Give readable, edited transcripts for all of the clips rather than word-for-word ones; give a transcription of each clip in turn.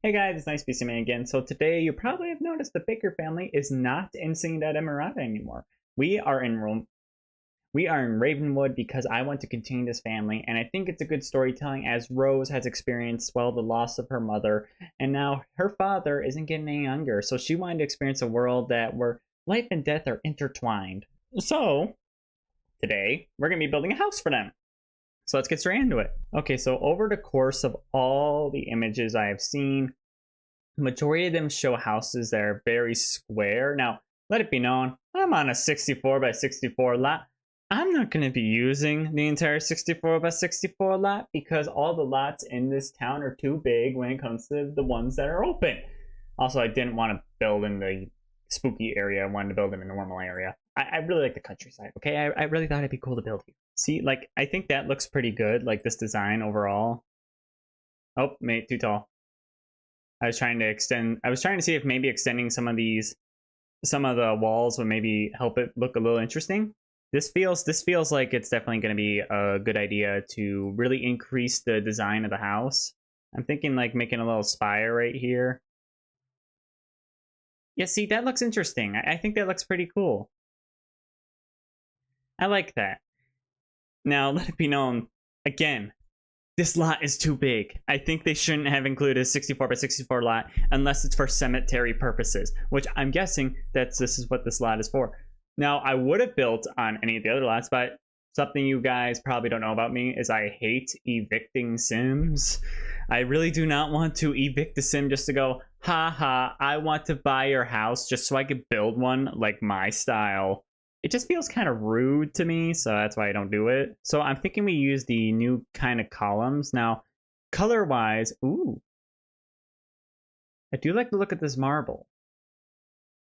Hey guys, it's nice to be seeing you again. So today you probably have noticed the Baker family is not in Ciudad Enamorada anymore. We are in Rome. We are in Ravenwood because I want to continue this family, and I think it's a good storytelling as Rose has experienced, well, the loss of her mother, and now her father isn't getting any younger, so she wanted to experience a world where life and death are intertwined. So today we're going to be building a house for them. So let's get straight into it. Okay, so over the course of all the images I have seen, the majority of them show houses that are very square. Now, let it be known, I'm on a 64 by 64 lot. I'm not going to be using the entire 64 by 64 lot because all the lots in this town are too big when it comes to the ones that are open. Also, I didn't want to build in the spooky area. I wanted to build in a normal area. I really like the countryside, okay? I really thought it'd be cool to build here. See, like, I think that looks pretty good, like this design overall. Oh, made too tall. I was trying to see if maybe extending some of the walls would maybe help it look a little interesting. This feels like it's definitely going to be a good idea to really increase the design of the house. I'm thinking like making a little spire right here. Yeah, see, that looks interesting. I think that looks pretty cool. I like that. Now, let it be known, again, this lot is too big. I think they shouldn't have included a 64 by 64 lot unless it's for cemetery purposes, which I'm guessing this is what this lot is for. Now, I would have built on any of the other lots, but something you guys probably don't know about me is I hate evicting Sims. I really do not want to evict a Sim just to go, haha, I want to buy your house just so I could build one like my style. It just feels kind of rude to me, so that's why I don't do it. So I'm thinking we use the new kind of columns. Now, color-wise, ooh. I do like the look of this marble.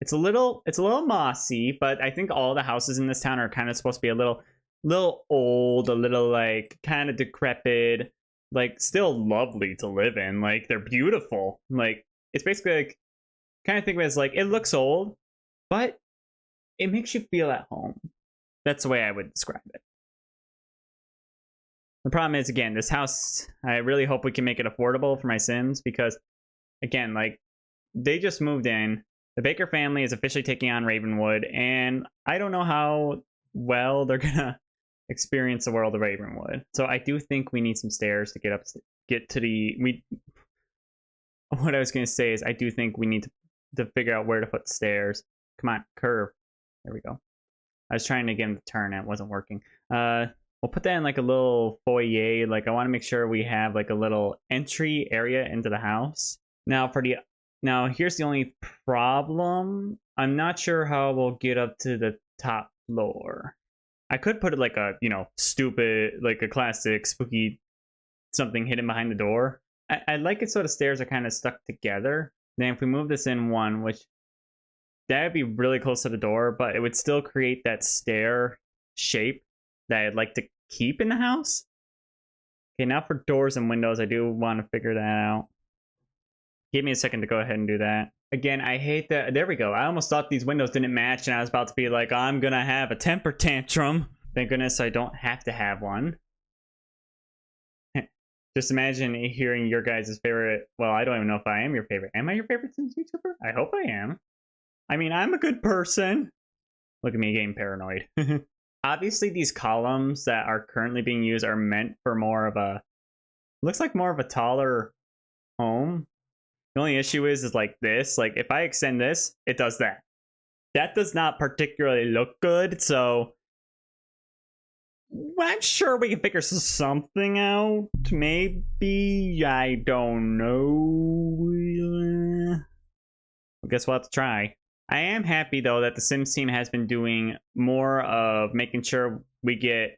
It's a little mossy, but I think all the houses in this town are kind of supposed to be a little old, a little like kind of decrepit, like still lovely to live in. Like they're beautiful. Like it's basically like kind of think of it as like it looks old, but it makes you feel at home. That's the way I would describe it. The problem is, again, this house, I really hope we can make it affordable for my Sims because, again, like, they just moved in. The Baker family is officially taking on Ravenwood, and I don't know how well they're going to experience the world of Ravenwood. So I do think we need some stairs to get to the... What I was going to say is I do think we need to figure out where to put stairs. Come on, curve. There we go. I was trying to get him to turn, and it wasn't working. We'll put that in like a little foyer. Like I want to make sure we have like a little entry area into the house. Now here's the only problem. I'm not sure how we'll get up to the top floor. I could put it like a, stupid, like a classic spooky something hidden behind the door. I like it so the stairs are kind of stuck together. Then if we move this in one, which that would be really close to the door, but it would still create that stair shape that I'd like to keep in the house. Okay, now for doors and windows, I do want to figure that out. Give me a second to go ahead and do that. Again, I hate that. There we go. I almost thought these windows didn't match, and I was about to be like, I'm going to have a temper tantrum. Thank goodness I don't have to have one. Just imagine hearing your guys' favorite. Well, I don't even know if I am your favorite. Am I your favorite Sims YouTuber? I hope I am. I mean, I'm a good person. Look at me getting paranoid. Obviously, these columns that are currently being used are meant for more of a... Looks like more of a taller home. The only issue is like this. Like, if I extend this, it does that. That does not particularly look good, so... I'm sure we can figure something out. Maybe. I don't know. I guess we'll have to try. I am happy, though, that the Sims team has been doing more of making sure we get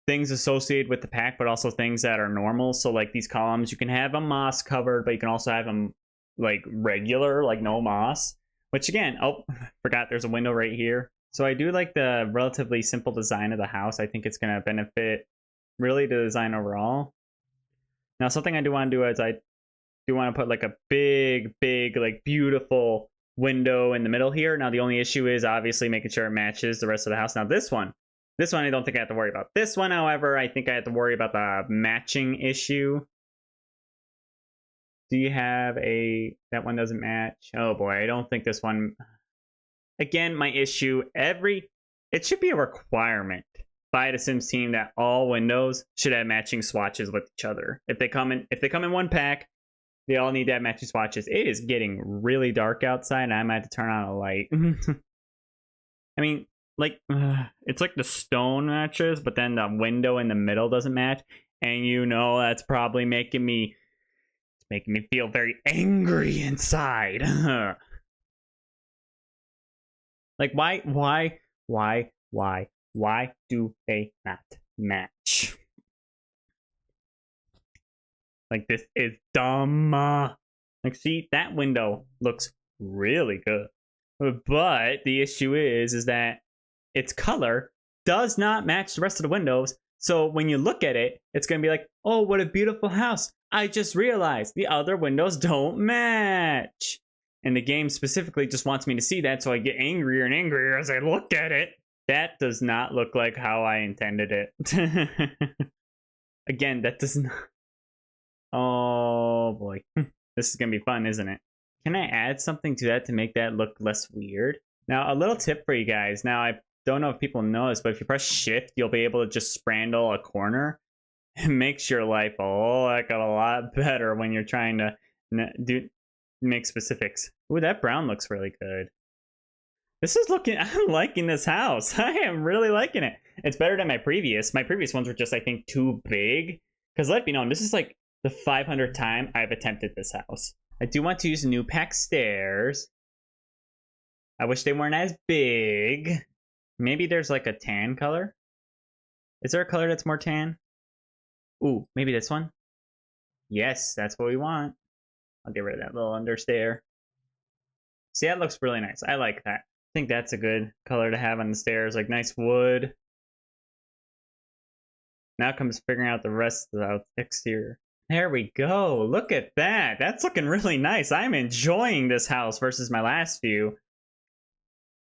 things associated with the pack, but also things that are normal. So, like, these columns, you can have them moss covered, but you can also have them, like, regular, like, no moss. Which, again, oh, forgot there's a window right here. So I do like the relatively simple design of the house. I think it's going to benefit, really, the design overall. Now, something I do want to do is I do want to put, like, a big, like, beautiful window in the middle here. Now the only issue is obviously making sure it matches the rest of the house. Now this one I don't think I have to worry about. This one, however, I think I have to worry about the matching issue. Do you have that one doesn't match? Oh boy, I don't think this one. Again, my issue, it should be a requirement by the Sims team that all windows should have matching swatches with each other. If they come in one pack, they all need to have matching swatches. It is getting really dark outside, and I might have to turn on a light. I mean, like, it's like the stone matches, but then the window in the middle doesn't match. And that's probably making me feel very angry inside. Like, why do they not match? Like, this is dumb. Like, see, that window looks really good. But the issue is that its color does not match the rest of the windows. So when you look at it, it's going to be like, oh, what a beautiful house. I just realized the other windows don't match. And the game specifically just wants me to see that, so I get angrier and angrier as I look at it. That does not look like how I intended it. Again, that does not... Oh, boy. This is going to be fun, isn't it? Can I add something to that to make that look less weird? Now, a little tip for you guys. Now, I don't know if people know this, but if you press shift, you'll be able to just sprandle a corner. It makes your life a whole heck of a lot better when you're trying to make specifics. Ooh, that brown looks really good. I'm liking this house. I am really liking it. It's better than my previous. My previous ones were just, I think, too big. Because let me know, this is like the 500th time I've attempted this house. I do want to use new pack stairs. I wish they weren't as big. Maybe there's like a tan color. Is there a color that's more tan? Ooh, maybe this one? Yes, that's what we want. I'll get rid of that little understair. See, that looks really nice. I like that. I think that's a good color to have on the stairs, like nice wood. Now comes figuring out the rest of the exterior. There we go. Look at that. That's looking really nice. I'm enjoying this house versus my last few.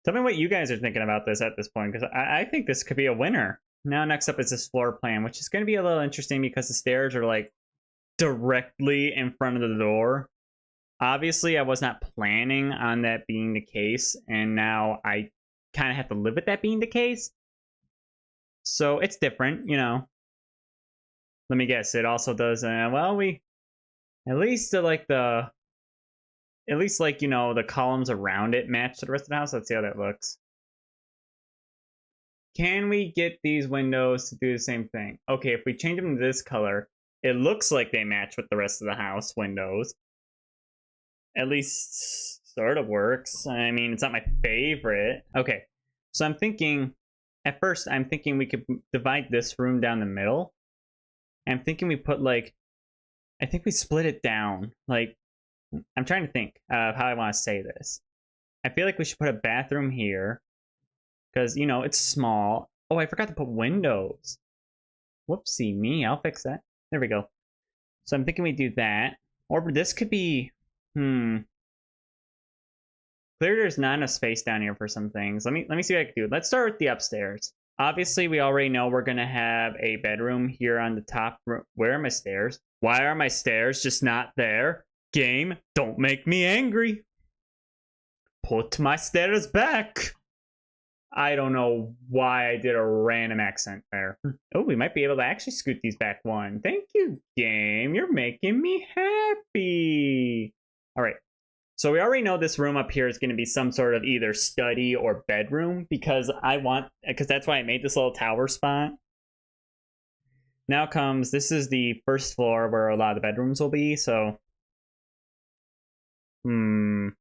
Tell me what you guys are thinking about this at this point, because I think this could be a winner. Now, next up is this floor plan, which is going to be a little interesting because the stairs are like directly in front of the door. Obviously, I was not planning on that being the case, and now I kind of have to live with that being the case. So it's different, Let me guess. It also does. The columns around it match to the rest of the house. Let's see how that looks. Can we get these windows to do the same thing? Okay, if we change them to this color, it looks like they match with the rest of the house windows. At least sort of works. I mean, it's not my favorite. Okay, so I'm thinking we could divide this room down the middle. I'm thinking we put I think we split it down. I'm trying to think of how I want to say this. I feel like we should put a bathroom here because, it's small. Oh, I forgot to put windows. Whoopsie me. I'll fix that. There we go. So I'm thinking we do that. Or this could be... Clearly there's not enough space down here for some things. Let me see what I can do. Let's start with the upstairs. Obviously, we already know we're going to have a bedroom here on the top room. Where are my stairs? Why are my stairs just not there? Game, don't make me angry. Put my stairs back. I don't know why I did a random accent there. Oh, we might be able to actually scoot these back one. Thank you, game. You're making me happy. All right. So we already know this room up here is going to be some sort of either study or bedroom because that's why I made this little tower spot. Now this is the first floor where a lot of the bedrooms will be, so. I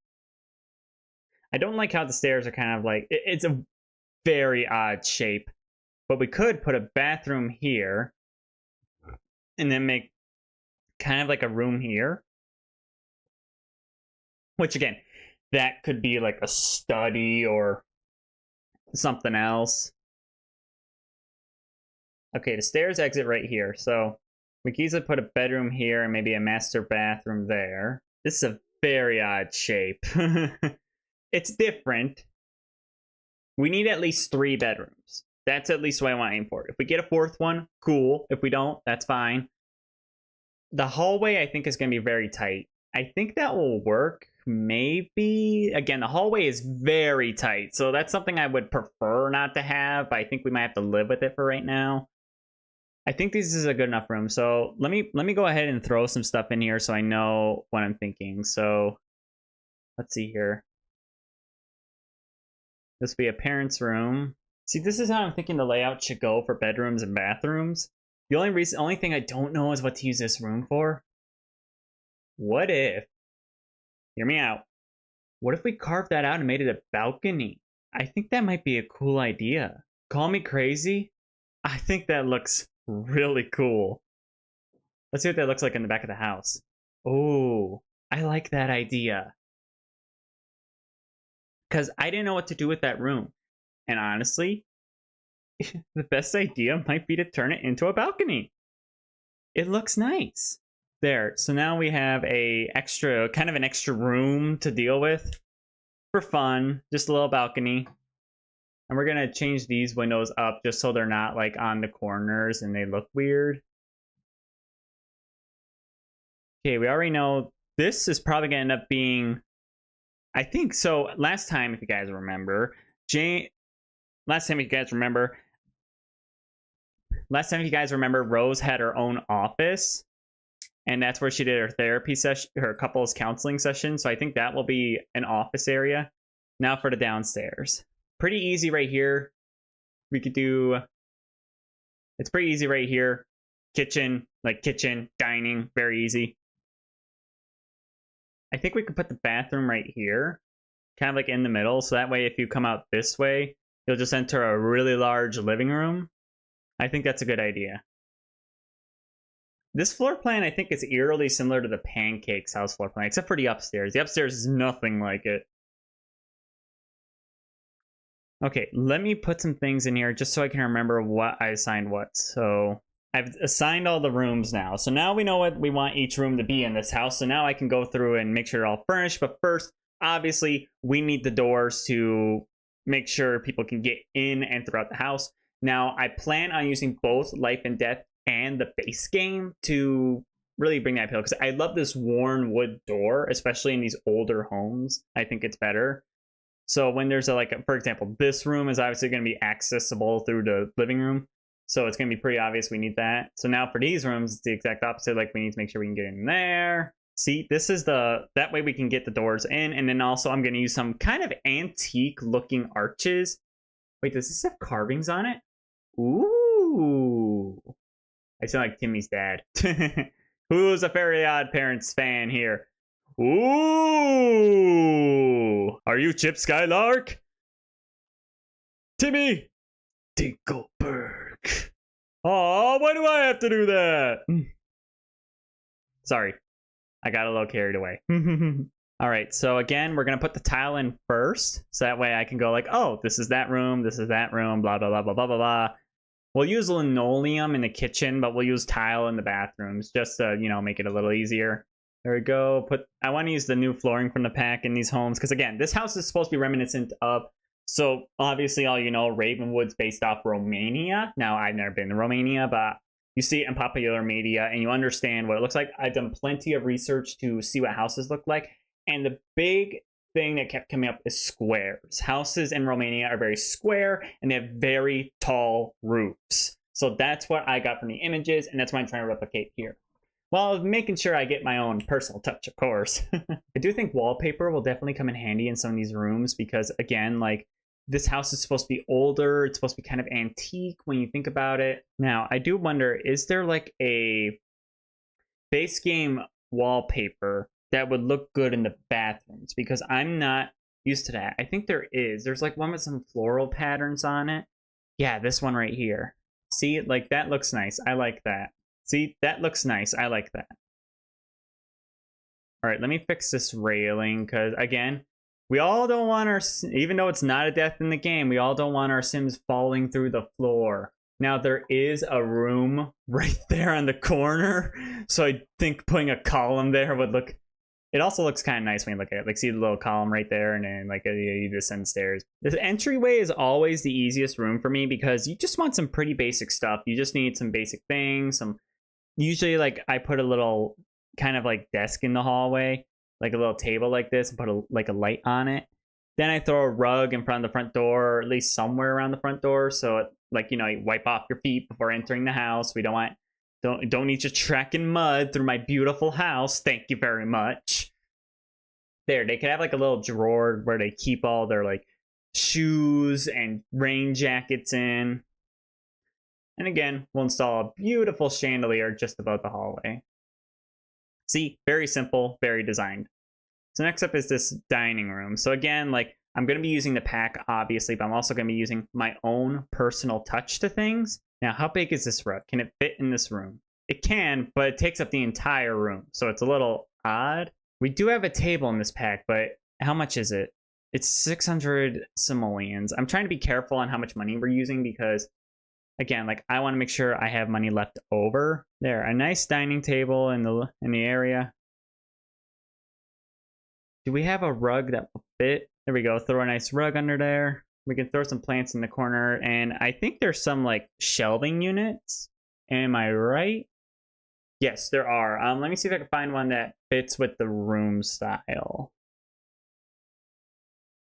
don't like how the stairs are kind of it's a very odd shape, but we could put a bathroom here and then make kind of like a room here. Which, again, that could be like a study or something else. Okay, the stairs exit right here. So we can easily put a bedroom here and maybe a master bathroom there. This is a very odd shape. It's different. We need at least 3 bedrooms. That's at least what I want to aim for. If we get a 4th one, cool. If we don't, that's fine. The hallway, I think, is going to be very tight. I think that will work. Maybe. Again, the hallway is very tight, so that's something I would prefer not to have, but I think we might have to live with it for right now. I think this is a good enough room, so let me go ahead and throw some stuff in here so I know what I'm thinking. So let's see here. This will be a parent's room. See, this is how I'm thinking the layout should go for bedrooms and bathrooms. The only thing I don't know is what to use this room for. What if, hear me out, what if we carved that out and made it a balcony? I think that might be a cool idea. Call me crazy? I think that looks really cool. Let's see what that looks like in the back of the house. Oh, I like that idea. Because I didn't know what to do with that room. And honestly, the best idea might be to turn it into a balcony. It looks nice. There, so now we have an extra room to deal with for fun, just a little balcony. And we're gonna change these windows up just so they're not like on the corners and they look weird. Okay, we already know this is probably gonna end up being, I think so. Last time, if you guys remember, Rose had her own office. And that's where she did her therapy session, her couples counseling session. So I think that will be an office area. Now for the downstairs. Pretty easy right here. It's pretty easy right here. Kitchen, dining, very easy. I think we could put the bathroom right here. Kind of like in the middle. So that way if you come out this way, you'll just enter a really large living room. I think that's a good idea. This floor plan, I think, is eerily similar to the Pancakes house floor plan, except for the upstairs. The upstairs is nothing like it. Okay, let me put some things in here just so I can remember what I assigned what. So I've assigned all the rooms now. So now we know what we want each room to be in this house. So now I can go through and make sure they're all furnished. But first, obviously, we need the doors to make sure people can get in and throughout the house. Now, I plan on using both Life and Death and the base game to really bring that appeal, because I love this worn wood door, especially in these older homes. I think it's better. So when there's for example, this room is obviously going to be accessible through the living room, so it's going to be pretty obvious we need that. So now for these rooms, it's the exact opposite. Like, we need to make sure we can get in there. See, this is that way we can get the doors in. And then also I'm going to use some kind of antique looking arches. Wait, does this have carvings on it? Ooh. I sound like Timmy's dad. Who's a Fairly Odd Parents fan here? Ooh! Are you Chip Skylark? Timmy! Dinkleberg. Aw, why do I have to do that? Sorry. I got a little carried away. Alright, so again, we're going to put the tile in first. So that way I can go like, oh, this is that room, blah, blah, blah, blah, blah, blah, blah. We'll use linoleum in the kitchen, but we'll use tile in the bathrooms just to, make it a little easier. There we go. I want to use the new flooring from the pack in these homes because, again, this house is supposed to be reminiscent of, so obviously all Ravenwood's based off Romania. Now, I've never been to Romania, but you see it in popular media and you understand what it looks like. I've done plenty of research to see what houses look like, and the big thing that kept coming up is squares. Houses in Romania are very square and they have very tall roofs. So that's what I got from the images, and that's what I'm trying to replicate here. While making sure I get my own personal touch, of course. I do think wallpaper will definitely come in handy in some of these rooms because, again, this house is supposed to be older. It's supposed to be kind of antique when you think about it. Now, I do wonder, is there a base game wallpaper that would look good in the bathrooms? Because I'm not used to that. I think there is. There's one with some floral patterns on it. Yeah, this one right here. See, that looks nice. I like that. See, that looks nice. I like that. All right, let me fix this railing because, again, we all don't want even though it's not a death in the game, we all don't want our Sims falling through the floor. Now, there is a room right there on the corner, so I think putting a column there would look... It also looks kind of nice when you look at it. See the little column right there, and then you descend stairs. The entryway is always the easiest room for me because you just want some pretty basic stuff. You just need some basic things. Usually, I put a little kind of like desk in the hallway, like a little table like this, and put a light on it. Then I throw a rug in front of the front door, or at least somewhere around the front door, so it, like, you know, you wipe off your feet before entering the house. We don't need you tracking mud through my beautiful house. Thank you very much. There, they could have like a little drawer where they keep all their like shoes and rain jackets in. And again, we'll install a beautiful chandelier just above the hallway. See, very simple, very designed. So next up is this dining room. So again, like, I'm going to be using the pack, obviously, but I'm also going to be using my own personal touch to things. Now, how big is this rug? Can it fit in this room? It can, but it takes up the entire room, so it's a little odd. We do have a table in this pack, but how much is it? It's 600 simoleons. I'm trying to be careful on how much money we're using because, again, like, I want to make sure I have money left over. There, a nice dining table in the area. Do we have a rug that will fit? There we go. Throw a nice rug under there. We can throw some plants in the corner. And I think there's some like shelving units. Am I right? Yes, there are. Let me see if I can find one that fits with the room style.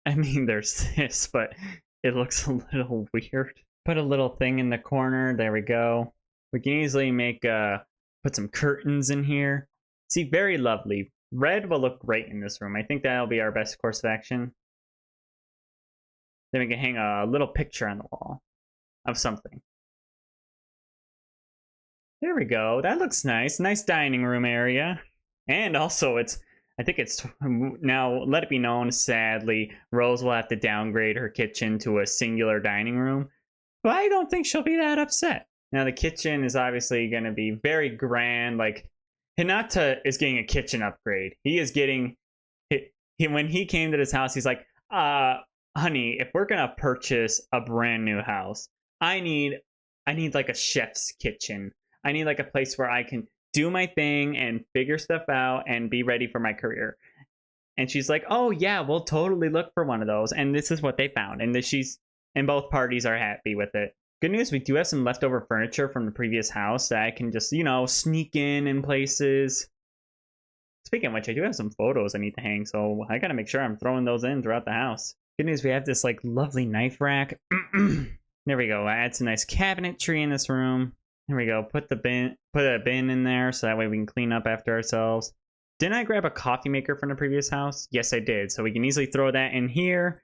I mean, there's this, but it looks a little weird. Put a little thing in the corner. There we go. We can easily make, put some curtains in here. See, very lovely. Red will look great in this room. I think that'll be our best course of action. Then we can hang a little picture on the wall of something. There we go. That looks nice. Nice dining room area. And also, I think it's now, let it be known, sadly, Rose will have to downgrade her kitchen to a singular dining room. But I don't think she'll be that upset. Now, the kitchen is obviously going to be very grand, like, Hinata is getting a kitchen upgrade. He is getting, when he came to this house, he's like, honey, if we're gonna purchase a brand new house, I need like a chef's kitchen. I need like a place where I can do my thing and figure stuff out and be ready for my career. And she's like, oh yeah, we'll totally look for one of those. And this is what they found. And both parties are happy with it. Good news, we do have some leftover furniture from the previous house that I can just, you know, sneak in places. Speaking of which, I do have some photos I need to hang, so I gotta make sure I'm throwing those in throughout the house. Good news, we have this, like, lovely knife rack. There we go. I add some nice cabinetry in this room. There we go. Put a bin in there so that way we can clean up after ourselves. Didn't I grab a coffee maker from the previous house? Yes, I did. So we can easily throw that in here.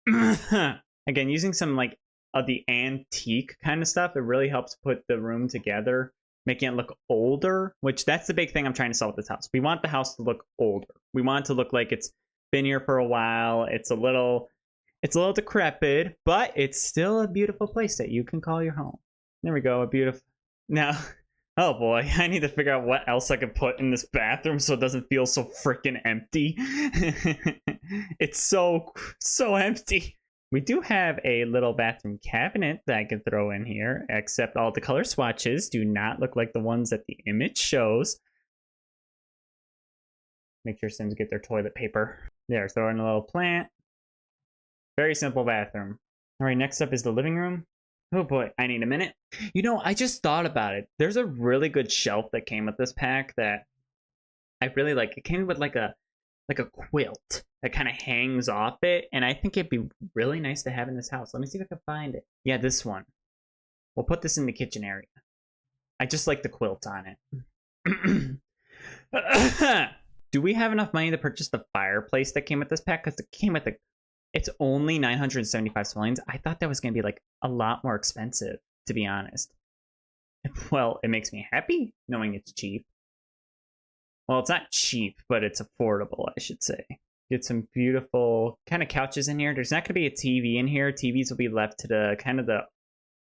Again, using some, like, of the antique kind of stuff, it really helps put the room together, making it look older, which that's the big thing I'm trying to sell with this house. We want the house to look older. We want it to look like it's been here for a while. It's a little decrepit, but it's still a beautiful place that you can call your home. There we go, a beautiful. Now, oh boy, I need to figure out what else I could put in this bathroom so it doesn't feel so freaking empty. It's so empty. We do have a little bathroom cabinet that I can throw in here, except all the color swatches do not look like the ones that the image shows. Make sure Sims get their toilet paper. There, throw in a little plant. Very simple bathroom. All right, next up is the living room. Oh boy, I need a minute. You know, I just thought about it. There's a really good shelf that came with this pack that I really like. It came with like a quilt that kind of hangs off it, and I think it'd be really nice to have in this house. Let me see if I can find it. Yeah, this one. We'll put this in the kitchen area. I just like the quilt on it. Do we have enough money to purchase the fireplace that came with this pack? Because it came with it's only 975 simoleons. I thought that was going to be like a lot more expensive, to be honest. Well, it makes me happy knowing it's cheap. Well, it's not cheap, but it's affordable, I should say. Get some beautiful kind of couches in here. There's not going to be a TV in here. TVs will be left to the kind of the...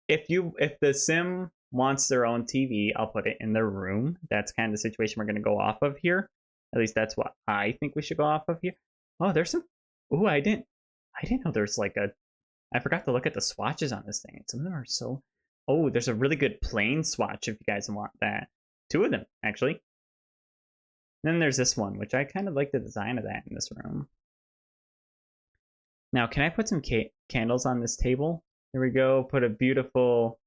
If the sim wants their own TV, I'll put it in their room. That's kind of the situation we're going to go off of here. At least that's what I think we should go off of here. Oh, there's some... Oh, I didn't know there's like a... I forgot to look at the swatches on this thing. Some of them are so... Oh, there's a really good plain swatch if you guys want that. 2 of them, actually. Then there's this one, which I kind of like the design of that in this room. Now, can I put some candles on this table? There we go. Put a beautiful,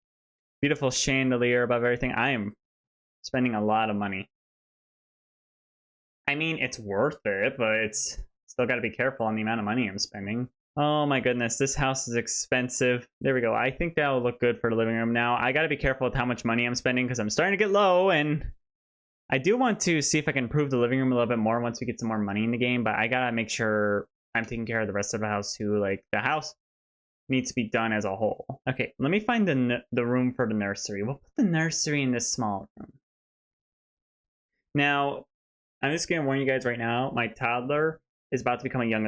beautiful chandelier above everything. I am spending a lot of money. I mean, it's worth it, but it's still got to be careful on the amount of money I'm spending. Oh my goodness, this house is expensive. There we go. I think that will look good for the living room. Now, I got to be careful with how much money I'm spending because I'm starting to get low, and I do want to see if I can improve the living room a little bit more once we get some more money in the game, but I got to make sure I'm taking care of the rest of the house too. Like, the house needs to be done as a whole. Okay, let me find the room for the nursery. We'll put the nursery in this small room. Now, I'm just going to warn you guys right now, my toddler is about to become a young...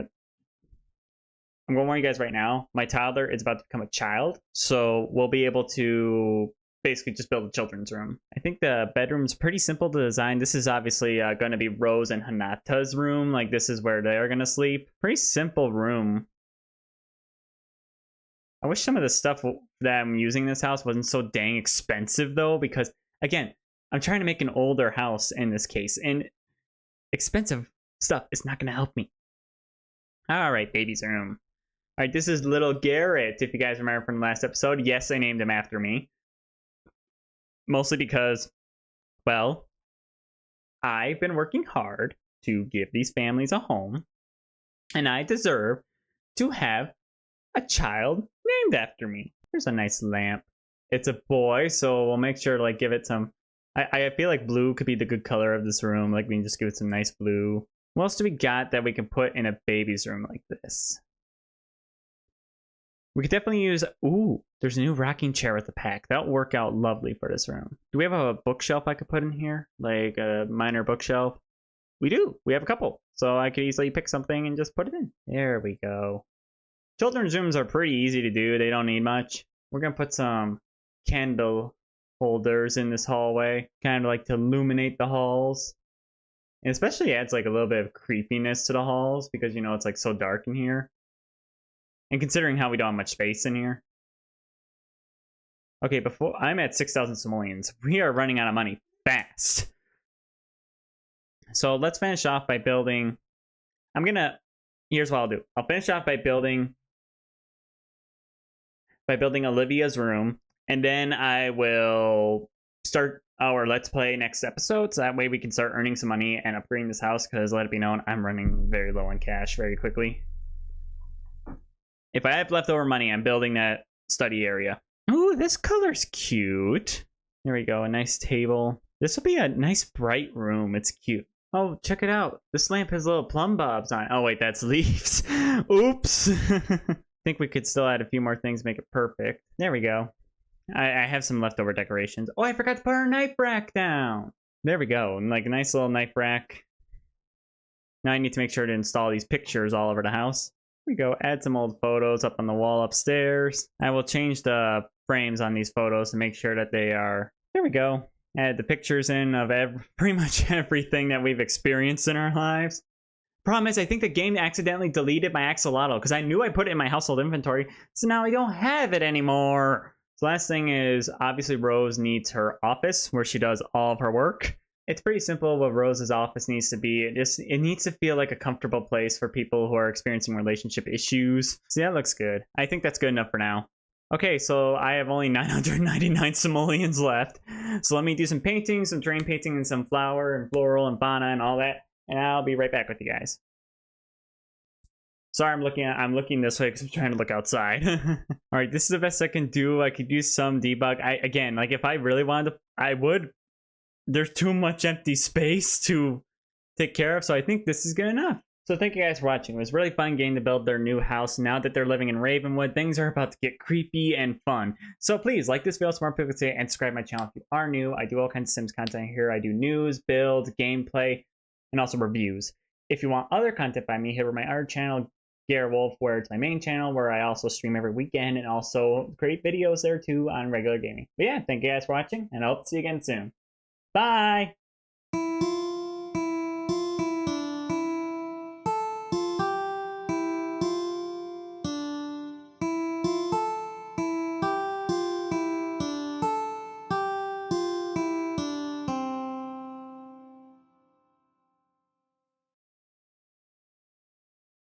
I'm going to warn you guys right now, my toddler is about to become a child, so we'll be able to basically just build a children's room. I think the bedroom's pretty simple to design. This is obviously going to be Rose and Hinata's room. Like, this is where they're going to sleep. Pretty simple room. I wish some of the stuff that I'm using in this house wasn't so dang expensive, though, because, again, I'm trying to make an older house in this case, and expensive stuff is not going to help me. All right, baby's room. All right, this is little Garrett, if you guys remember from the last episode. Yes, I named him after me. Mostly because, well, I've been working hard to give these families a home, and I deserve to have a child named after me. Here's a nice lamp. It's a boy, so we'll make sure to like give it some... I feel like blue could be the good color of this room. Like, we can just give it some nice blue. What else do we got that we can put in a baby's room like this? We could definitely use... Ooh, there's a new rocking chair with the pack. That'll work out lovely for this room. Do we have a bookshelf I could put in here? Like a minor bookshelf? We do. We have a couple. So I could easily pick something and just put it in. There we go. Children's rooms are pretty easy to do. They don't need much. We're going to put some candle holders in this hallway. Kind of like to illuminate the halls. And especially adds like a little bit of creepiness to the halls because, you know, it's like so dark in here. And considering how we don't have much space in here. Okay, before I'm at 6,000 simoleons. We are running out of money fast. So let's finish off by building... Here's what I'll do. I'll finish off by building Olivia's room. And then I will start our Let's Play next episode. So that way we can start earning some money and upgrading this house. Because let it be known, I'm running very low on cash very quickly. If I have leftover money, I'm building that study area. Ooh, this color's cute. There we go, a nice table. This will be a nice bright room. It's cute. Oh, check it out. This lamp has little plumb bobs on it. Oh, wait, that's leaves. Oops. I think we could still add a few more things, make it perfect. There we go. I have some leftover decorations. Oh, I forgot to put our knife rack down. There we go. And like a nice little knife rack. Now I need to make sure to install these pictures all over the house. Here we go. Add some old photos up on the wall upstairs. I will change the frames on these photos to make sure that they are... There we go. Add the pictures in of pretty much everything that we've experienced in our lives. Problem is, I think the game accidentally deleted my axolotl because I knew I put it in my household inventory, so now I don't have it anymore. So last thing is, obviously Rose needs her office where she does all of her work. It's pretty simple what Rose's office needs to be. It needs to feel like a comfortable place for people who are experiencing relationship issues. See, that looks good. I think that's good enough for now. Okay, so I have only 999 simoleons left. So let me do some painting, some terrain painting, and some flower and floral and fauna and all that. And I'll be right back with you guys. Sorry, I'm looking this way because I'm trying to look outside. All right, this is the best I can do. I could use some debug. Again, like if I really wanted to, I would. There's too much empty space to take care of, so I think this is good enough. So thank you guys for watching. It was a really fun game to build their new house. Now that they're living in Ravenwood, things are about to get creepy and fun. So please like this video so more people can see it, and subscribe to my channel if you are new. I do all kinds of Sims content here. I do news, build, gameplay, and also reviews. If you want other content by me, hit over my other channel, garrcall, where it's my main channel, where I also stream every weekend and also create videos there too on regular gaming. But yeah, thank you guys for watching, and I hope to see you again soon. Bye!